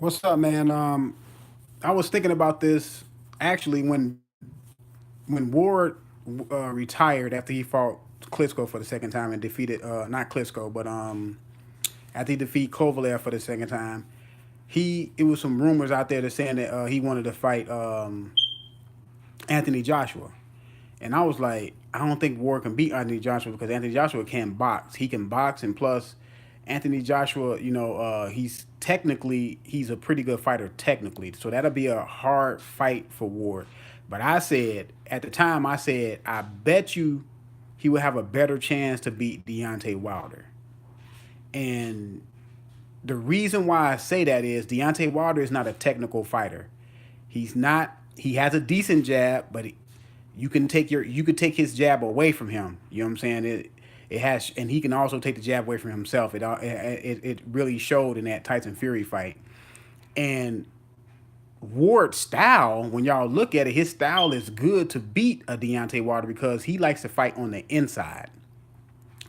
What's up, man? I was thinking about this actually when Ward retired after he fought Klitschko for the second time and defeated not Klitschko, but after he defeated Kovalev for the second time. It was some rumors out there that saying that he wanted to fight Anthony Joshua. And I was like, I don't think Ward can beat Anthony Joshua because Anthony Joshua can box. He can box, and plus, Anthony Joshua, he's a pretty good fighter technically. So that'll be a hard fight for Ward. But I said at the time, I bet you he would have a better chance to beat Deontay Wilder. And the reason why I say that is Deontay Wilder is not a technical fighter. He's not. He has a decent jab, but you could take his jab away from him. You know what I'm saying? It has, and he can also take the jab away from himself. It really showed in that Tyson Fury fight. And Ward's style, when y'all look at it, his style is good to beat a Deontay Wilder because he likes to fight on the inside.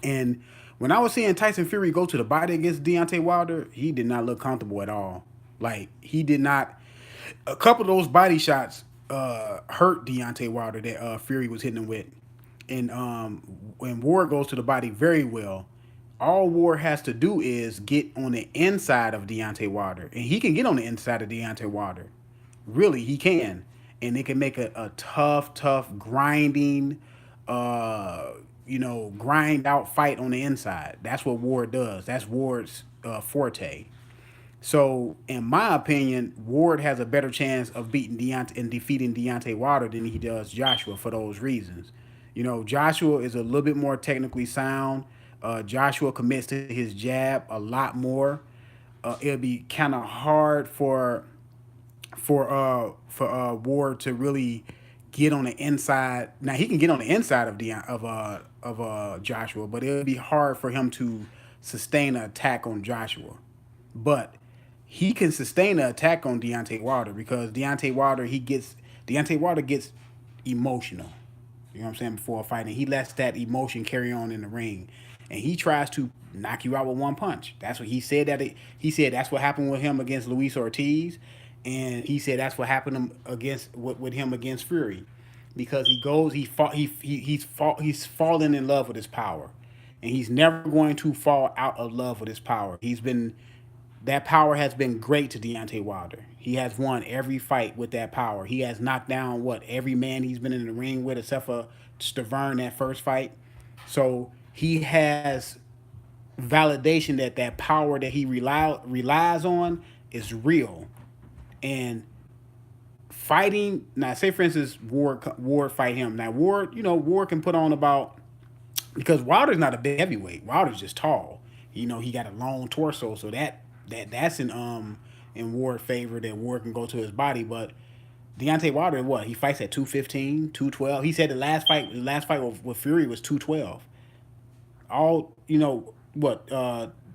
And when I was seeing Tyson Fury go to the body against Deontay Wilder, he did not look comfortable at all. Like he did not. A couple of those body shots hurt Deontay Wilder that Fury was hitting him with, and when Ward goes to the body very well. All Ward has to do is get on the inside of Deontay Wilder, and he can get on the inside of Deontay Wilder. Really, he can, and it can make a tough, grinding, uh, grind out fight on the inside. That's what Ward does. That's Ward's forte. So, in my opinion, Ward has a better chance of beating Deontay and defeating Deontay Wilder than he does Joshua for those reasons. Joshua is a little bit more technically sound. Joshua commits to his jab a lot more. It'll be kind of hard for Ward to really get on the inside. Now he can get on the inside of Joshua, but it'll be hard for him to sustain an attack on Joshua. But he can sustain an attack on Deontay Wilder because Deontay Wilder gets emotional. You know what I'm saying? Before a fight, and he lets that emotion carry on in the ring, and he tries to knock you out with one punch. That's what he said. He said that's what happened with him against Luis Ortiz, and he said that's what happened with him against Fury, because he goes he's fallen in love with his power, and he's never going to fall out of love with his power. That power has been great to Deontay Wilder. He has won every fight with that power. He has knocked down every man he's been in the ring with, except for Stavern that first fight. So he has validation that power that he relies on is real. And fighting now, say for instance, Ward fight him. Now Ward can put on about, because Wilder's not a big heavyweight. Wilder's just tall. He got a long torso, so that's in Ward's favor, that Ward can go to his body. But Deontay Wilder, what, he fights at 215, 212. He said the last fight with Fury was 212. All what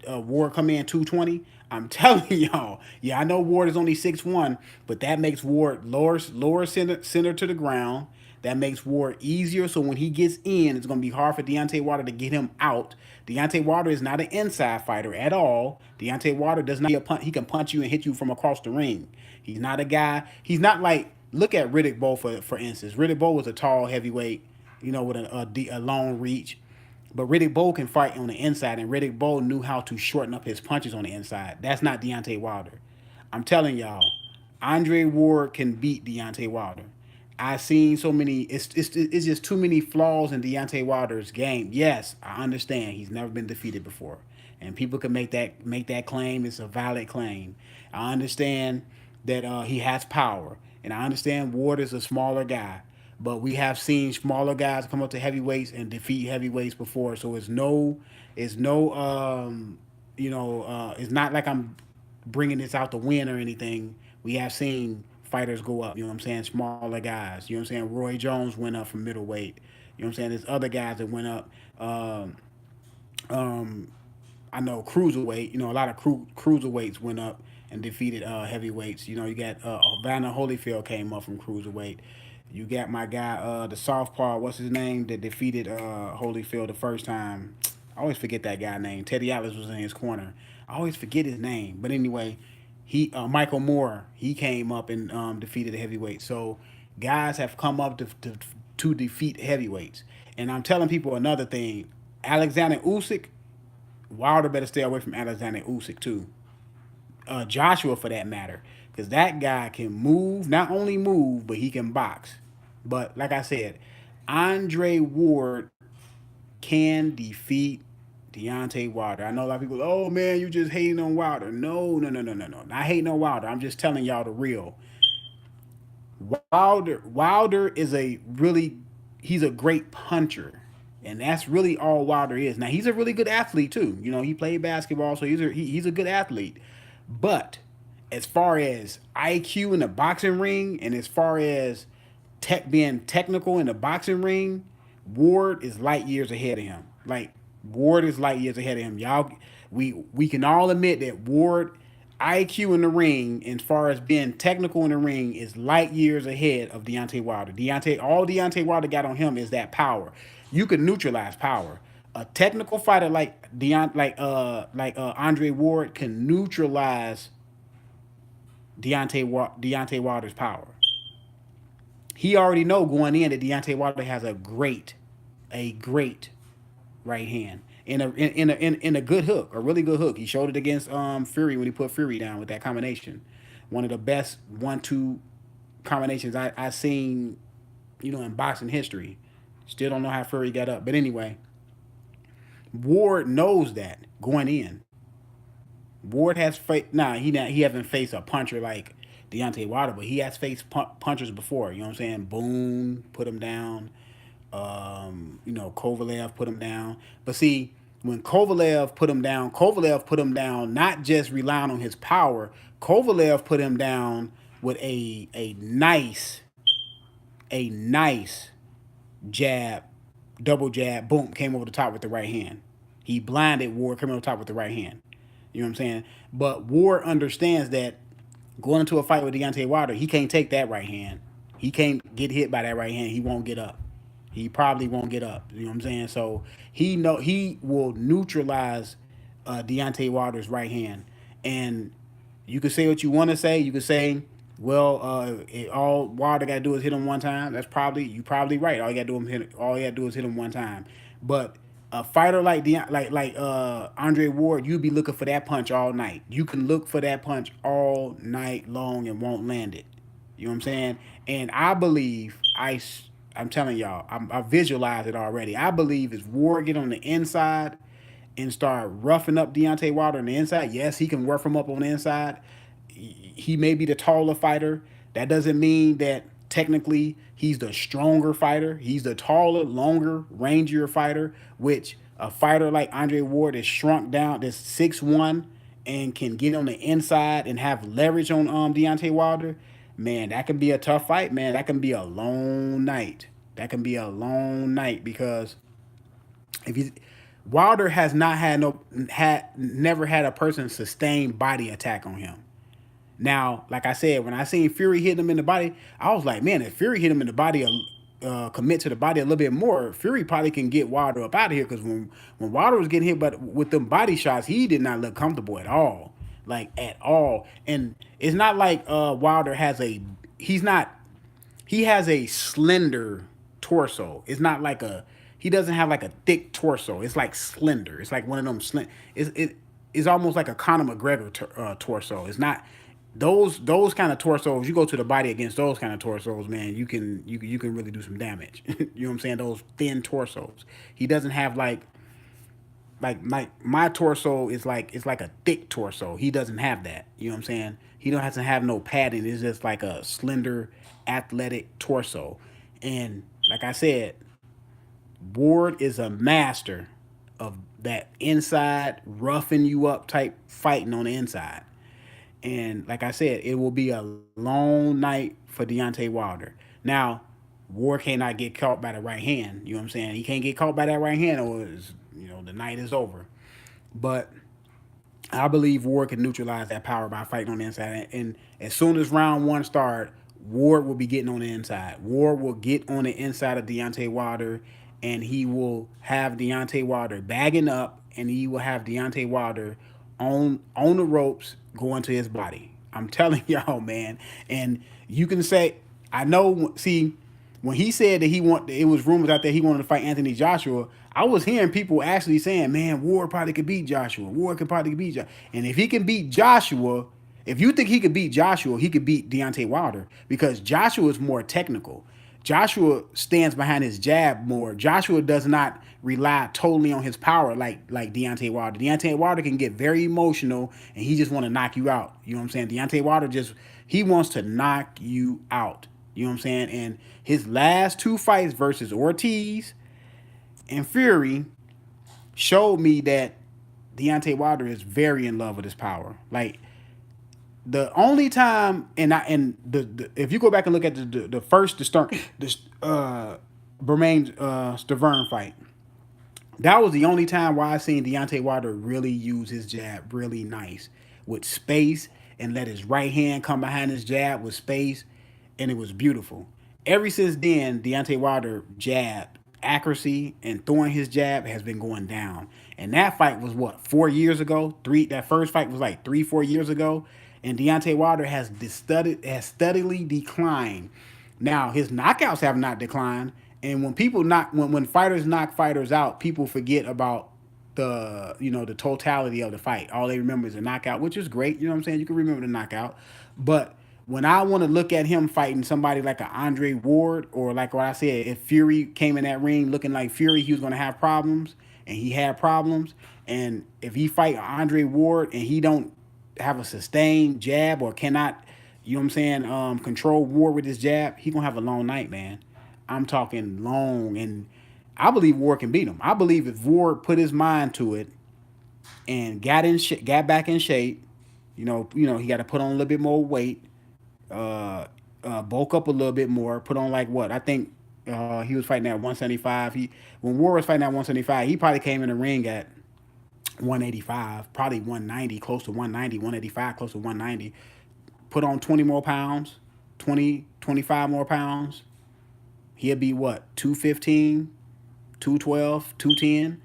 Ward come in 220. I'm telling y'all, yeah, I know Ward is only 6'1", but that makes Ward lower center to the ground. That makes Ward easier. So when he gets in, it's going to be hard for Deontay Wilder to get him out. Deontay Wilder is not an inside fighter at all. Deontay Wilder does not he can punch you and hit you from across the ring. He's not a guy. He's not like, look at Riddick Bowe for instance. Riddick Bowe was a tall heavyweight, with a long reach. But Riddick Bowe can fight on the inside, and Riddick Bowe knew how to shorten up his punches on the inside. That's not Deontay Wilder. I'm telling y'all, Andre Ward can beat Deontay Wilder. I've seen so many. It's just too many flaws in Deontay Wilder's game. Yes, I understand he's never been defeated before, and people can make that claim. It's a valid claim. I understand that he has power, and I understand Ward is a smaller guy. But we have seen smaller guys come up to heavyweights and defeat heavyweights before, so it's not like I'm bringing this out to win or anything. We have seen fighters go up. You know what I'm saying? Smaller guys. You know what I'm saying? Roy Jones went up from middleweight. You know what I'm saying? There's other guys that went up. Um, I know cruiserweight. A lot of cruiserweights went up and defeated heavyweights. You got Vanna Holyfield came up from cruiserweight. You got my guy, the southpaw, what's his name, that defeated Holyfield the first time. I always forget that guy's name. Teddy Atlas was in his corner. I always forget his name. But anyway, He Michael Moore, he came up and defeated the heavyweight. So guys have come up to defeat heavyweights. And I'm telling people another thing: Alexander Usyk, Wilder better stay away from Alexander Usyk too. Joshua for that matter, because that guy can move, not only move, but he can box. But like I said, Andre Ward can defeat Deontay Wilder. I know a lot of people, oh man, you just hating on Wilder. No, no, no, no, no, no. Not hating on Wilder. I'm just telling y'all the real. Wilder is a really, he's a great puncher. And that's really all Wilder is. Now he's a really good athlete too. You know, he played basketball, so he's a good athlete. But as far as IQ in the boxing ring, and as far as being technical in the boxing ring, Ward is light years ahead of him. Like Ward is light years ahead of him. Y'all, we can all admit that Ward IQ in the ring, as far as being technical in the ring, is light years ahead of Deontay Wilder. All Deontay Wilder got on him is that power. You can neutralize power. A technical fighter like Andre Ward can neutralize Deontay Wilder's power. He already know going in that Deontay Wilder has a great right hand in a good hook, a really good hook. He showed it against Fury when he put Fury down with that combination. One of the best 1-2 combinations I seen, in boxing history. Still don't know how Fury got up, but anyway, Ward knows that going in. Ward has he hasn't faced a puncher like Deontay Wilder, but he has faced punchers before. You know what I'm saying? Boone put him down. Kovalev put him down. But see, when Kovalev put him down not just relying on his power. Kovalev put him down with a nice jab, double jab, boom, came over the top with the right hand. He blinded Ward, came over the top with the right hand. You know what I'm saying? But Ward understands that going into a fight with Deontay Wilder, he can't take that right hand. He can't get hit by that right hand. He won't get up. He probably won't get up. You know what I'm saying? So he will neutralize Deontay Wilder's right hand. And you can say what you want to say. You can say, well, all Wilder got to do is hit him one time. You probably right. All you got to do is hit him one time. But a fighter like Andre Ward, you'd be looking for that punch all night. You can look for that punch all night long and won't land it. You know what I'm saying? And I believe I'm telling y'all, I visualize it already. I believe if Ward get on the inside and start roughing up Deontay Wilder on the inside, yes, he can rough him up on the inside. He may be the taller fighter. That doesn't mean that technically he's the stronger fighter. He's the taller, longer, rangier fighter, which a fighter like Andre Ward is shrunk down, that's 6'1", and can get on the inside and have leverage on Deontay Wilder. Man, that can be a tough fight, man. That can be a long night. That can be a long night because if you Wilder has not never had a person sustain body attack on him. Now, like I said, when I seen Fury hit him in the body, I was like, man, if Fury hit him in the body, commit to the body a little bit more, Fury probably can get Wilder up out of here. Because when Wilder was getting hit, but with them body shots, he did not look comfortable at all, like at all. And it's not like Wilder has he's not he has a slender torso. It's not like he doesn't have like a thick torso. It's like slender. It's like one of them it's almost like a Conor McGregor torso. It's not those kind of torsos. You go to the body against those kind of torsos, man. You can really do some damage. You know what I'm saying? Those thin torsos. He doesn't have like my torso is like it's like a thick torso. He doesn't have that. You know what I'm saying? He don't have to have no padding. It's just like a slender, athletic torso. And like I said, Ward is a master of that inside roughing you up type fighting on the inside. And like I said, it will be a long night for Deontay Wilder. Now, Ward cannot get caught by the right hand. You know what I'm saying? He can't get caught by that right hand, or the night is over. But I believe Ward can neutralize that power by fighting on the inside. And as soon as round one starts, Ward will be getting on the inside. Ward will get on the inside of Deontay Wilder, and he will have Deontay Wilder bagging up, and he will have Deontay Wilder on the ropes going to his body. I'm telling y'all, man. And you can say, I know. See, when he said that it was rumors out there he wanted to fight Anthony Joshua. I was hearing people actually saying, "Man, Ward probably could beat Joshua. Ward could probably beat Joshua. And if he can beat Joshua, if you think he could beat Joshua, he could beat Deontay Wilder because Joshua is more technical. Joshua stands behind his jab more. Joshua does not rely totally on his power like Deontay Wilder. Deontay Wilder can get very emotional and he just want to knock you out. You know what I'm saying? Deontay Wilder just he wants to knock you out. You know what I'm saying? And his last two fights versus Ortiz and Fury showed me that Deontay Wilder is very in love with his power. Like the only time, and if you go back and look at the first the start the Bermain Stavern fight, that was the only time where I seen Deontay Wilder really use his jab really nice with space and let his right hand come behind his jab with space, and it was beautiful. Ever since then, Deontay Wilder jab accuracy and throwing his jab has been going down. And that fight was what 4 years ago. That first fight was like 3 4 years ago, and Deontay Wilder has steadily declined. Now his knockouts have not declined, and when fighters knock fighters out, people forget about the totality of the fight. All they remember is a knockout, which is great. You know what I'm saying? You can remember the knockout, but when I want to look at him fighting somebody like an Andre Ward or like what I said, if Fury came in that ring looking like Fury, he was going to have problems, and he had problems. And if he fight Andre Ward and he don't have a sustained jab or cannot, you know what I'm saying, control Ward with his jab, he gonna have a long night, man. I'm talking long, and I believe Ward can beat him. I believe if Ward put his mind to it and got back in shape, he got to put on a little bit more weight, bulk up a little bit more, put on like what I think he was fighting at 175. When Ward was fighting at 175, he probably came in the ring at 185, probably 190, close to 190, 185, close to 190. Put on 20 more pounds, 20, 25 more pounds. He'll be what, 215, 212, 210.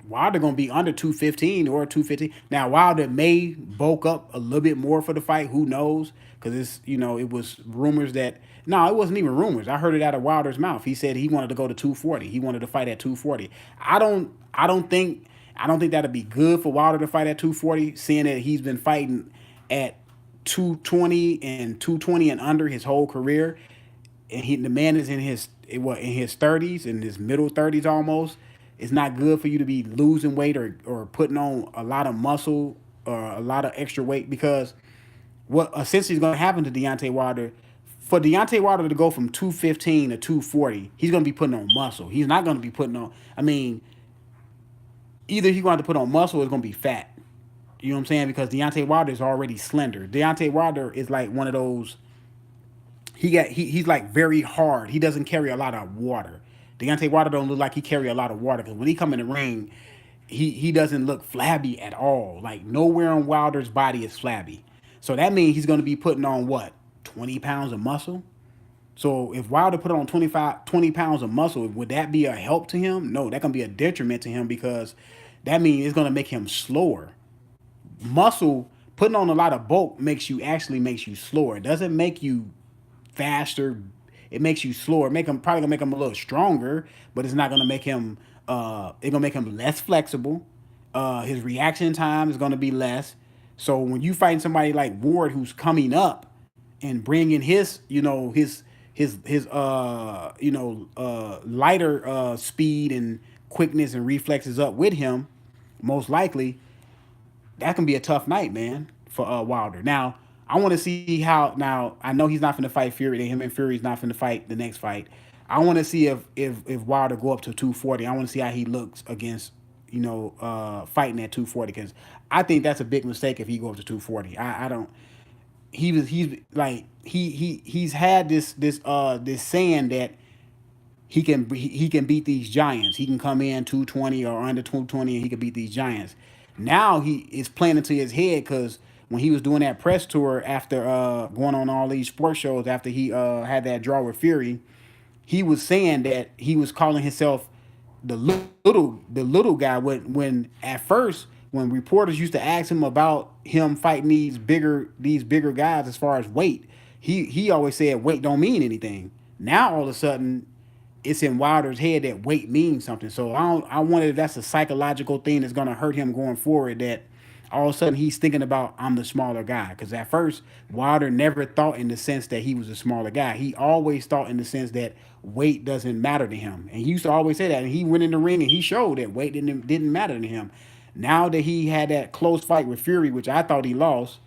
Wilder gonna be under 215 or 215. Now Wilder may bulk up a little bit more for the fight. Who knows? Because it was rumors that no, it wasn't even rumors. I heard it out of Wilder's mouth. He said he wanted to go to 240. He wanted to fight at 240. I don't think that'd be good for Wilder to fight at 240, seeing that he's been fighting at 220 and under his whole career, and the man is in his 30s, in his middle 30s almost. It's not good for you to be losing weight or putting on a lot of muscle or a lot of extra weight, because what essentially is going to happen to Deontay Wilder, for Deontay Wilder to go from 215 to 240, he's going to be putting on muscle. He's not going to be putting on, either he's going to put on muscle or it's going to be fat. You know what I'm saying? Because Deontay Wilder is already slender. Deontay Wilder is like one of those. He's like very hard. He doesn't carry a lot of water. Deontay Wilder don't look like he carry a lot of water, because when he come in the ring, he doesn't look flabby at all. Like nowhere on Wilder's body is flabby. So that means he's going to be putting on what, 20 pounds of muscle. So if Wilder put on 20 pounds of muscle, would that be a help to him? No, that's going to be a detriment to him, because that means it's going to make him slower. Muscle, putting on a lot of bulk makes you slower. It doesn't make you faster. It makes you slower. Probably gonna make him a little stronger, but it's not gonna make him. It's gonna make him less flexible. His reaction time is gonna be less. So when you fight somebody like Ward, who's coming up and bringing his lighter speed and quickness and reflexes up with him, most likely that can be a tough night, man, for Wilder. Now, I want to see how. Now, I know he's not going to fight Fury. Him and Fury's not going to fight the next fight. I want to see if Wilder go up to 240. I want to see how he looks against fighting at 240, because I think that's a big mistake if he goes up to 240. I don't. He's had this saying that he can beat these giants. He can come in 220 or under 220 and he can beat these giants. Now he is playing into his head, because when he was doing that press tour after going on all these sports shows after he had that draw with Fury, he was saying that he was calling himself the little guy when at first when reporters used to ask him about him fighting these bigger guys as far as weight, he always said weight don't mean anything. Now all of a sudden, it's in Wilder's head that weight means something. So I wonder if that's a psychological thing that's gonna hurt him going forward. That all of a sudden he's thinking about I'm the smaller guy. Because at first Wilder never thought in the sense that he was a smaller guy. He always thought in the sense that weight doesn't matter to him. And he used to always say that. And he went in the ring and he showed that weight didn't matter to him. Now that he had that close fight with Fury, which I thought he lost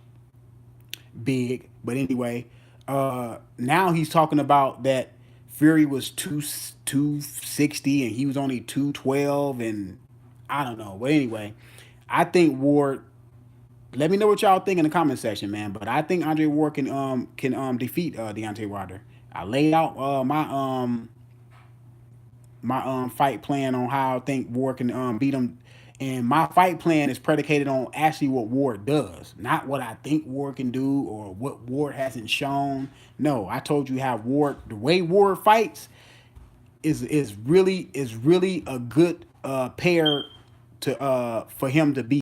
big, but anyway, now he's talking about that Fury was 260 and he was only 212, and I don't know. But anyway, I think Ward. Let me know what y'all think in the comment section, man. But I think Andre Ward can defeat Deontay Wilder. I laid out my fight plan on how I think Ward can beat him. And my fight plan is predicated on actually what Ward does, not what I think Ward can do or what Ward hasn't shown. No, I told you how Ward, the way Ward fights, is really a good pair to for him to beat